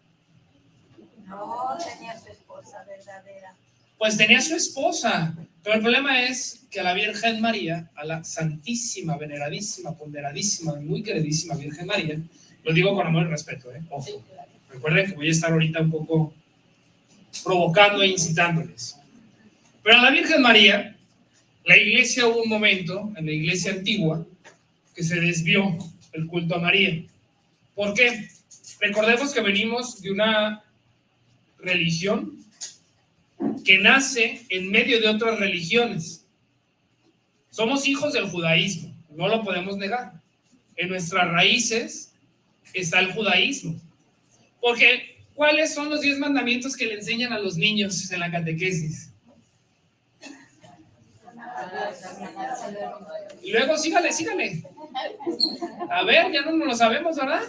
No, tenía su esposa verdadera. Pues tenía su esposa, pero el problema es que a la Virgen María, a la santísima, veneradísima, ponderadísima, muy queridísima Virgen María, lo digo con amor y respeto, ojo. Recuerden que voy a estar ahorita un poco provocando e incitándoles. Pero a la Virgen María, la iglesia hubo un momento, en la iglesia antigua, que se desvió el culto a María. ¿Por qué? Recordemos que venimos de una religión que nace en medio de otras religiones. Somos hijos del judaísmo, no lo podemos negar. En nuestras raíces está el judaísmo. Porque, ¿cuáles son los 10 mandamientos que le enseñan a los niños en la catequesis? Y luego sígale. A ver, ya no lo sabemos, ¿verdad?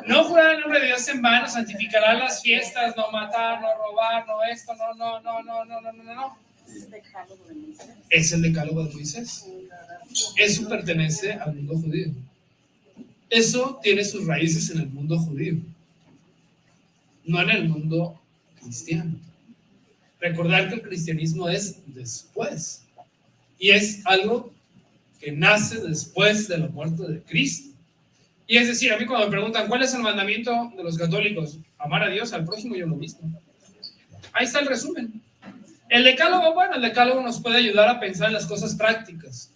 No jurar en nombre de Dios en vano, santificará las fiestas, no matar, no robar, no esto, no. Es el decálogo de Moisés. Eso pertenece al mundo judío. Eso tiene sus raíces en el mundo judío, no en el mundo cristiano. Recordar que el cristianismo es después. Y es algo que nace después de la muerte de Cristo. Y es decir, a mí cuando me preguntan ¿cuál es el mandamiento de los católicos? Amar a Dios, al prójimo y a uno mismo. Ahí está el resumen. El decálogo nos puede ayudar a pensar en las cosas prácticas.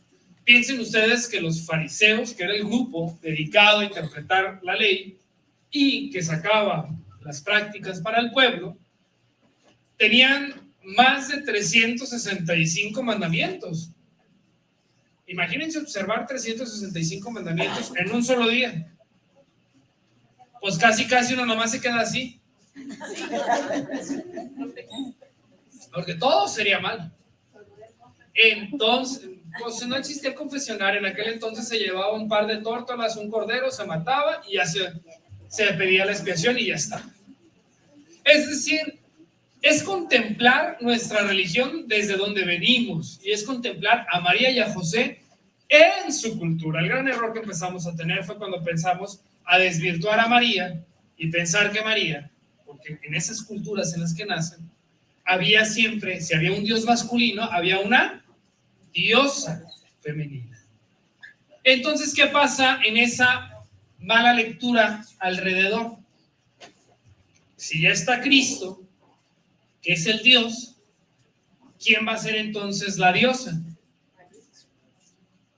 Piensen ustedes que los fariseos, que era el grupo dedicado a interpretar la ley y que sacaba las prácticas para el pueblo, tenían más de 365 mandamientos. Imagínense observar 365 mandamientos en un solo día. Pues casi uno nomás se queda así. Porque todo sería mal. Entonces, pues no existía el confesionario. En aquel entonces se llevaba un par de tórtolas, un cordero, se mataba y ya se pedía la expiación y ya está. Es decir, es contemplar nuestra religión desde donde venimos y es contemplar a María y a José en su cultura. El gran error que empezamos a tener fue cuando pensamos a desvirtuar a María y pensar que María, porque en esas culturas en las que nacen, había siempre, si había un dios masculino, había una diosa femenina. Entonces, ¿qué pasa en esa mala lectura alrededor? Si ya está Cristo, que es el Dios, ¿quién va a ser entonces la diosa?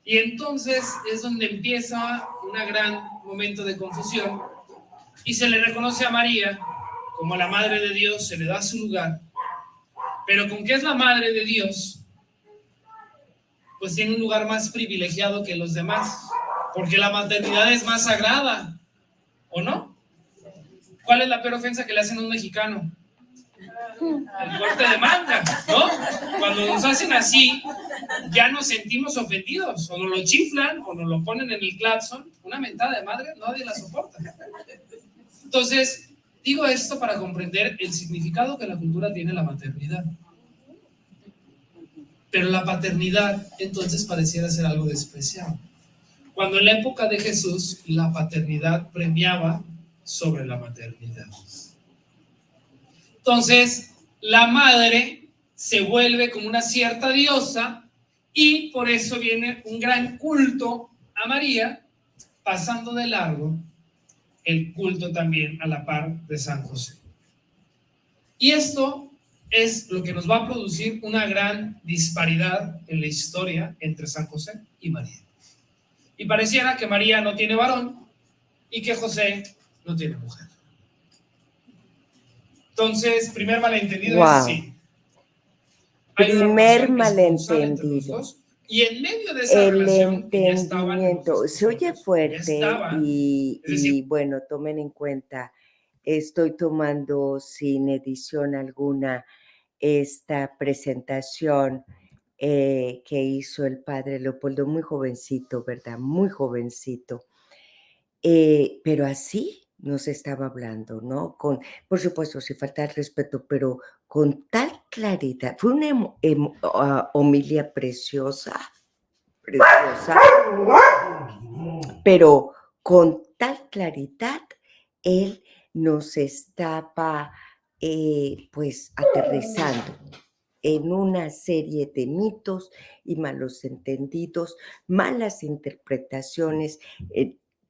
Y entonces es donde empieza un gran momento de confusión y se le reconoce a María como la Madre de Dios, se le da su lugar, pero con que es la Madre de Dios, pues tiene un lugar más privilegiado que los demás, porque la maternidad es más sagrada, ¿o no? ¿Cuál es la peor ofensa que le hacen a un mexicano? El corte de manga, ¿no? Cuando nos hacen así, ya nos sentimos ofendidos, o nos lo chiflan, o nos lo ponen en el claxon. Una mentada de madre, nadie la soporta. Entonces, digo esto para comprender el significado que la cultura tiene la maternidad. Pero la paternidad, entonces, pareciera ser algo despreciado. Cuando en la época de Jesús, la paternidad premiaba sobre la maternidad. Entonces, la madre se vuelve como una cierta diosa y por eso viene un gran culto a María, pasando de largo el culto también a la par de San José. Y esto es lo que nos va a producir una gran disparidad en la historia entre San José y María. Y pareciera que María no tiene varón y que José no tiene mujer. Entonces, primer malentendido es sí. Hay primer malentendido. Y en medio de esa relación, entendimiento se oye fuerte y bueno, tomen en cuenta, estoy tomando sin edición alguna esta presentación que hizo el padre Leopoldo, muy jovencito, ¿verdad? Muy jovencito. Pero así nos estaba hablando, ¿no? Por supuesto, sin falta de respeto, pero con tal claridad. Fue una homilia preciosa, pero con tal claridad él nos estaba, pues, aterrizando en una serie de mitos y malos entendidos, malas interpretaciones,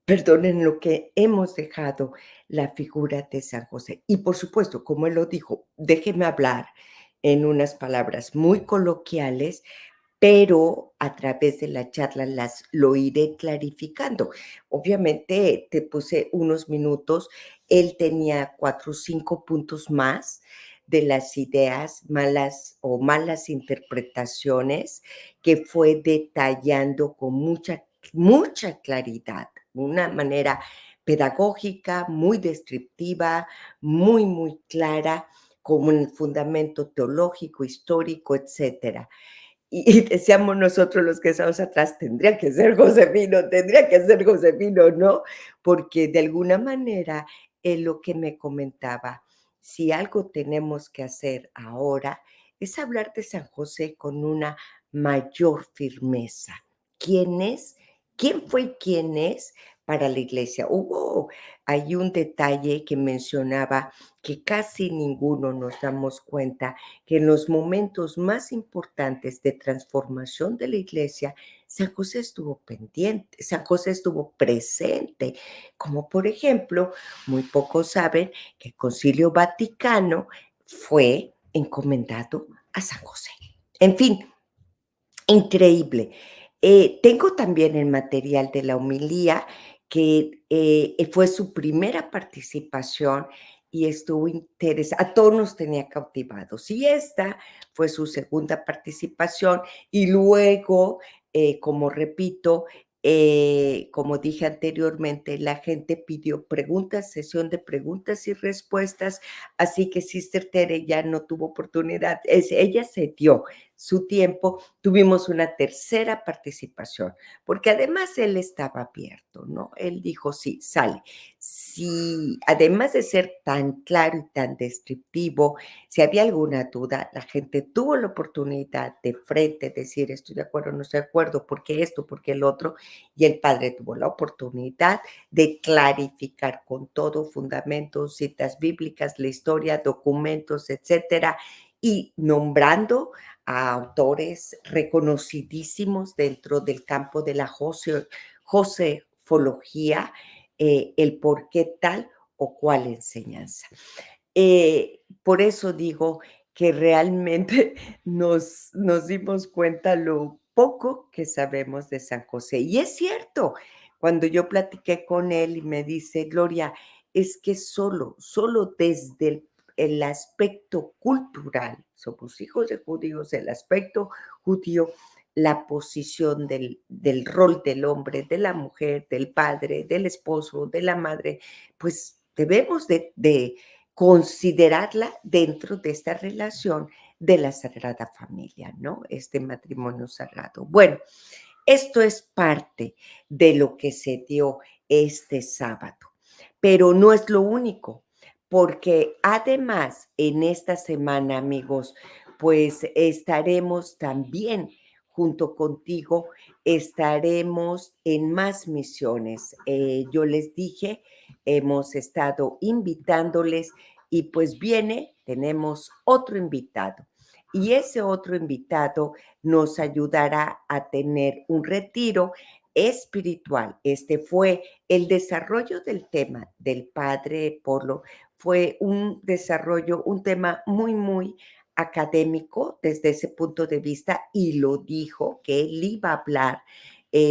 perdonen lo que hemos dejado la figura de San José. Y por supuesto, como él lo dijo, déjeme hablar en unas palabras muy coloquiales, pero a través de la charla lo iré clarificando. Obviamente te puse unos minutos, él tenía 4 o 5 puntos más de las ideas malas o malas interpretaciones que fue detallando con mucha claridad, de una manera pedagógica, muy descriptiva, muy clara, con un fundamento teológico, histórico, etcétera. Y decíamos nosotros los que estamos atrás, tendría que ser Josefino, ¿no? Porque de alguna manera, lo que me comentaba, si algo tenemos que hacer ahora, es hablar de San José con una mayor firmeza. ¿Quién es? ¿Quién fue y quién es para la iglesia? Hay un detalle que mencionaba que casi ninguno nos damos cuenta que en los momentos más importantes de transformación de la iglesia, San José estuvo pendiente, San José estuvo presente, como por ejemplo, muy pocos saben que el Concilio Vaticano fue encomendado a San José. En fin, increíble. Tengo también el material de la homilía, que fue su primera participación y estuvo interesante, a todos nos tenía cautivados. Y esta fue su segunda participación y luego, como repito, como dije anteriormente, la gente pidió preguntas, sesión de preguntas y respuestas, así que Sister Tere ya no tuvo oportunidad, ella se dio su tiempo. Tuvimos una tercera participación, porque además él estaba abierto, ¿no? Él dijo, sí, sale. Si además de ser tan claro y tan descriptivo, si había alguna duda, la gente tuvo la oportunidad de frente decir, estoy de acuerdo, no estoy de acuerdo, porque esto, porque el otro, y el padre tuvo la oportunidad de clarificar con todo, fundamentos, citas bíblicas, la historia, documentos, etcétera, y nombrando a autores reconocidísimos dentro del campo de la josefología, el por qué tal o cual enseñanza. Por eso digo que realmente nos dimos cuenta lo poco que sabemos de San José. Y es cierto, cuando yo platiqué con él y me dice, Gloria, es que solo desde el aspecto cultural, somos hijos de judíos, el aspecto judío, la posición del rol del hombre, de la mujer, del padre, del esposo, de la madre, pues debemos de considerarla dentro de esta relación de la Sagrada Familia, ¿no? Este matrimonio sagrado. Bueno, esto es parte de lo que se dio este sábado, pero no es lo único, porque además en esta semana, amigos, pues estaremos también junto contigo, estaremos en más misiones. Yo les dije, hemos estado invitándoles y pues tenemos otro invitado. Y ese otro invitado nos ayudará a tener un retiro espiritual. Este fue el desarrollo del tema del padre Polo, fue un desarrollo, un tema muy académico desde ese punto de vista y lo dijo que él iba a hablar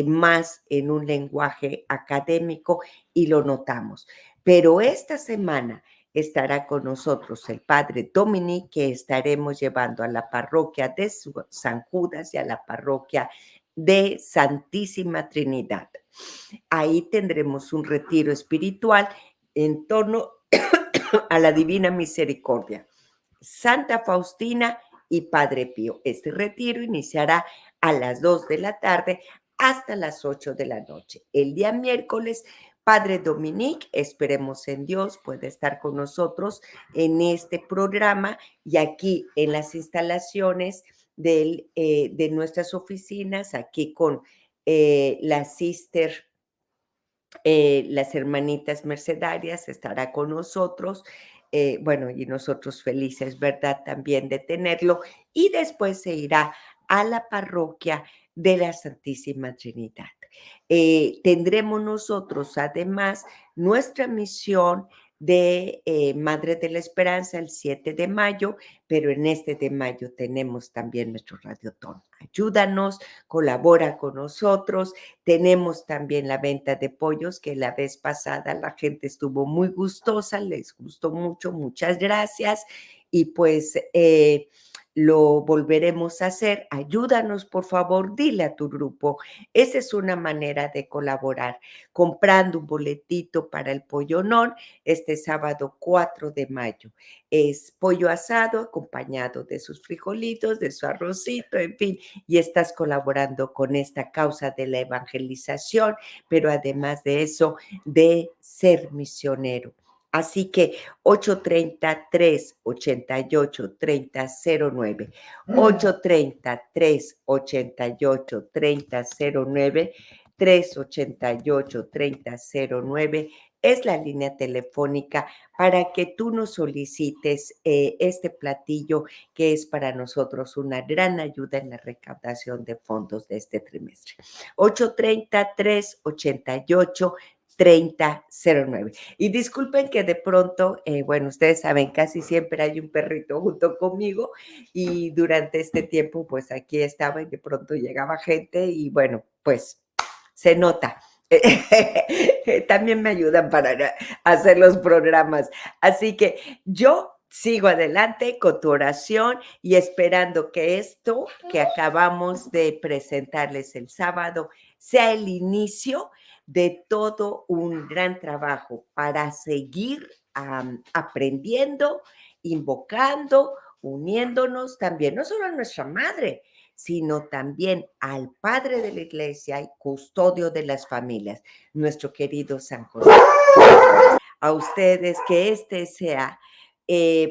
más en un lenguaje académico y lo notamos. Pero esta semana estará con nosotros el padre Dominic, que estaremos llevando a la parroquia de San Judas y a la parroquia de Santísima Trinidad. Ahí tendremos un retiro espiritual en torno a la Divina Misericordia, Santa Faustina y Padre Pío. Este retiro iniciará a las 2 de la tarde hasta las 8 de la noche. El día miércoles, Padre Dominic, esperemos en Dios, puede estar con nosotros en este programa y aquí en las instalaciones de nuestras oficinas, aquí con las hermanitas mercedarias, estará con nosotros. Bueno, y nosotros felices, ¿verdad? También de tenerlo. Y después se irá a la parroquia de la Santísima Trinidad. Tendremos nosotros, además, nuestra misión de Madre de la Esperanza el 7 de mayo, pero en este de mayo tenemos también nuestro radiotón. Ayúdanos, colabora con nosotros. Tenemos también la venta de pollos, que la vez pasada la gente estuvo muy gustosa, les gustó mucho, muchas gracias. Y pues lo volveremos a hacer. Ayúdanos, por favor, dile a tu grupo. Esa es una manera de colaborar, comprando un boletito para el pollonón este sábado 4 de mayo. Es pollo asado acompañado de sus frijolitos, de su arrocito, en fin, y estás colaborando con esta causa de la evangelización, pero además de eso, de ser misionero. Así que 833-88-3009, 833-88-3009, 388-3009 es la línea telefónica para que tú nos solicites este platillo que es para nosotros una gran ayuda en la recaudación de fondos de este trimestre. 833-88 3009. Y disculpen que de pronto, bueno, ustedes saben, casi siempre hay un perrito junto conmigo y durante este tiempo, pues aquí estaba y de pronto llegaba gente y bueno, pues se nota. También me ayudan para hacer los programas. Así que yo sigo adelante con tu oración y esperando que esto que acabamos de presentarles el sábado sea el inicio de todo un gran trabajo para seguir aprendiendo, invocando, uniéndonos también, no solo a nuestra madre, sino también al Padre de la Iglesia y custodio de las familias, nuestro querido San José. A ustedes que este sea,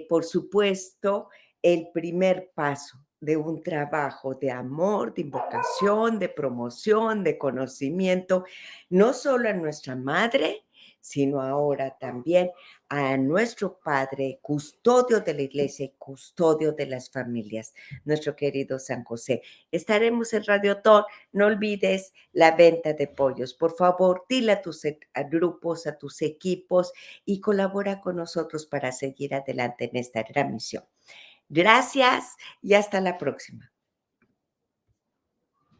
por supuesto, el primer paso de un trabajo de amor, de invocación, de promoción, de conocimiento, no solo a nuestra madre, sino ahora también a nuestro Padre, custodio de la Iglesia y custodio de las familias, nuestro querido San José. Estaremos en Radiotón. No olvides la venta de pollos. Por favor, dile a tus grupos, a tus equipos y colabora con nosotros para seguir adelante en esta gran misión. Gracias y hasta la próxima.